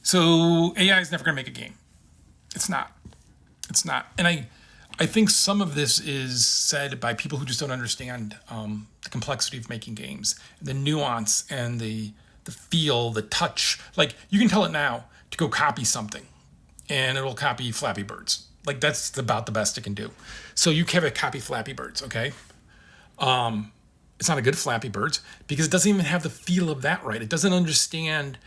So AI is never going to make a game. It's not. It's not. And I think some of this is said by people who just don't understand the complexity of making games, the nuance and the feel, the touch. Like you can tell it now to go copy something, and it'll copy Flappy Birds. Like that's about the best it can do. So you have it copy Flappy Birds, okay? It's not a good Flappy Birds because it doesn't even have the feel of that right. It doesn't understand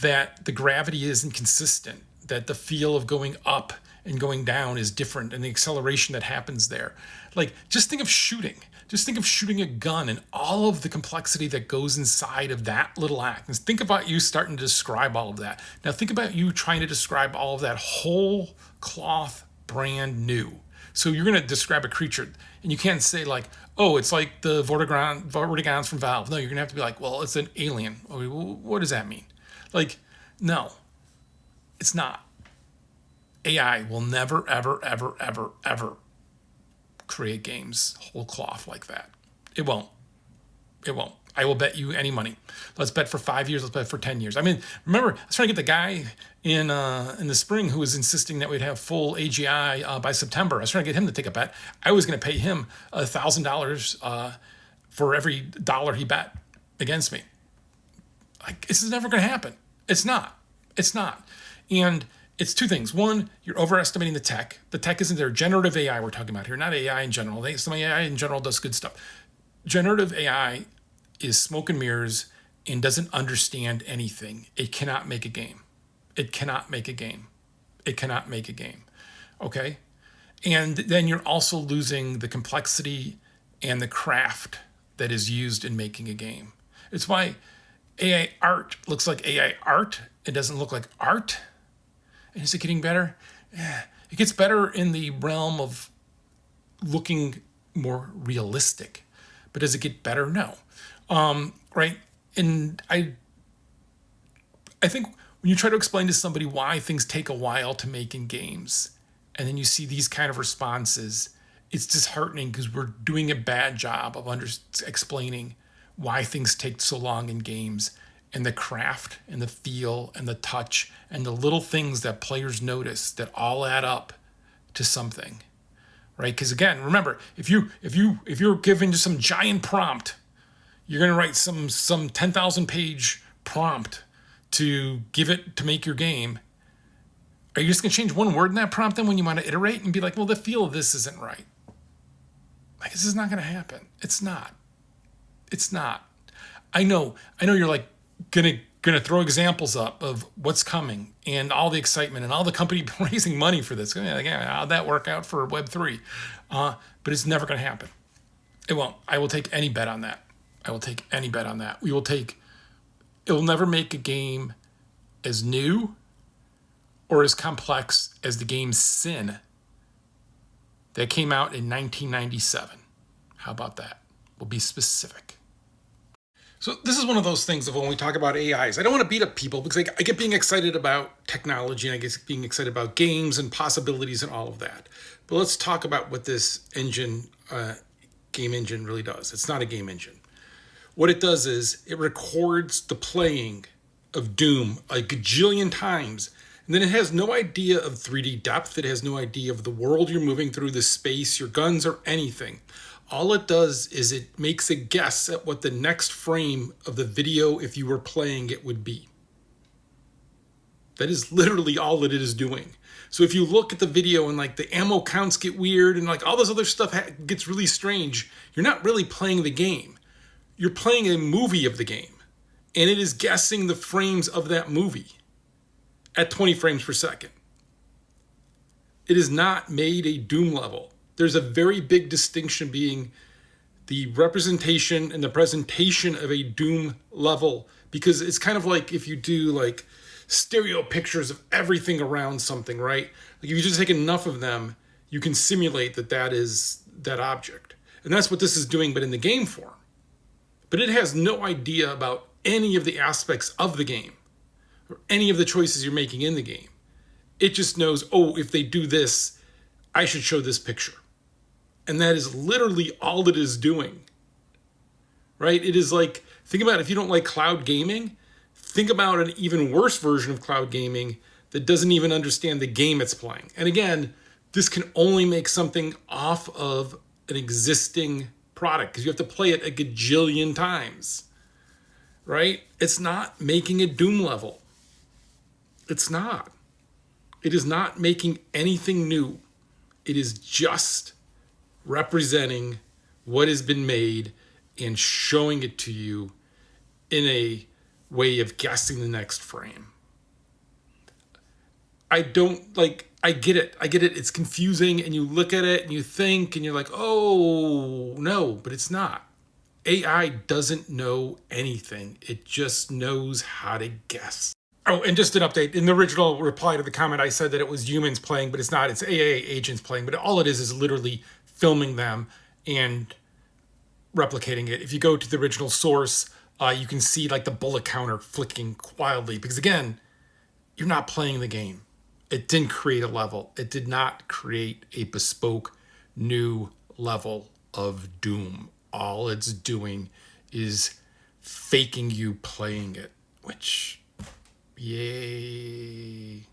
that the gravity isn't consistent, that the feel of going up and going down is different, and the acceleration that happens there. Like, just think of shooting. Just think of shooting a gun and all of the complexity that goes inside of that little act. And think about you starting to describe all of that. Now, think about you trying to describe all of that whole cloth brand new. So you're going to describe a creature, and you can't say like, oh, it's like the Vortigons from Valve. No, you're going to have to be like, well, it's an alien. Okay, well, what does that mean? Like, no, it's not. AI will never, ever, ever, ever, ever create games whole cloth like that. It won't. It won't. I will bet you any money. Let's bet for 5 years. Let's bet for 10 years. I mean, remember, I was trying to get the guy in the spring who was insisting that we'd have full AGI by September. I was trying to get him to take a bet. I was going to pay him $1,000 for every dollar he bet against me. Like, this is never going to happen. It's not. It's not. And it's two things. One, you're overestimating the tech. The tech isn't there. Generative AI we're talking about here, not AI in general. Some AI in general does good stuff. Generative AI is smoke and mirrors and doesn't understand anything. It cannot make a game. It cannot make a game. It cannot make a game. Okay? And then you're also losing the complexity and the craft that is used in making a game. It's why AI art looks like AI art. It doesn't look like art. And is it getting better? Yeah. It gets better in the realm of looking more realistic. But does it get better? No. Right? And I think when you try to explain to somebody why things take a while to make in games, and then you see these kind of responses, it's disheartening because we're doing a bad job of explaining why things take so long in games, and the craft and the feel and the touch and the little things that players notice that all add up to something, right? Because again, remember, if you're given some giant prompt, you're going to write some 10,000 page prompt to give it to make your game. Are you just going to change one word in that prompt then when you want to iterate and be like, well, the feel of this isn't right? Like, this is not going to happen. It's not. It's not. I know you're like gonna throw examples up of what's coming and all the excitement and all the company raising money for this. Yeah, how'd that work out for Web3? But it's never going to happen. It won't. I will take any bet on that. I will take any bet on that. It will never make a game as new or as complex as the game Sin that came out in 1997. How about that? We'll be specific. So this is one of those things of when we talk about AIs. I don't want to beat up people because I get being excited about technology and I get being excited about games and possibilities and all of that. But let's talk about what this engine, game engine really does. It's not a game engine. What it does is it records the playing of Doom a gajillion times. And then it has no idea of 3D depth. It has no idea of the world you're moving through, the space, your guns, or anything. All it does is it makes a guess at what the next frame of the video, if you were playing it, would be. That is literally all that it is doing. So if you look at the video and like the ammo counts get weird and like all this other stuff gets really strange, you're not really playing the game. You're playing a movie of the game. And it is guessing the frames of that movie at 20 frames per second. It has not made a Doom level. There's a very big distinction being the representation and the presentation of a Doom level, because it's kind of like if you do like stereo pictures of everything around something, right? Like if you just take enough of them, you can simulate that is that object. And that's what this is doing, but in the game form. But it has no idea about any of the aspects of the game or any of the choices you're making in the game. It just knows, oh, if they do this, I should show this picture. And that is literally all it is doing, right? It is like, think about it, if you don't like cloud gaming, think about an even worse version of cloud gaming that doesn't even understand the game it's playing. And again, this can only make something off of an existing product because you have to play it a gajillion times, right? It's not making a Doom level. It's not. It is not making anything new. It is just representing what has been made and showing it to you in a way of guessing the next frame. I get it. It's confusing and you look at it and you think and you're like, oh, no, but it's not. AI doesn't know anything. It just knows how to guess. Oh, and just an update. In the original reply to the comment, I said that it was humans playing, but it's not. It's AI agents playing. But all it is literally filming them and replicating it. If you go to the original source, you can see like the bullet counter flicking wildly. Because again, you're not playing the game. It didn't create a level. It did not create a bespoke new level of Doom. All it's doing is faking you playing it, which, yay.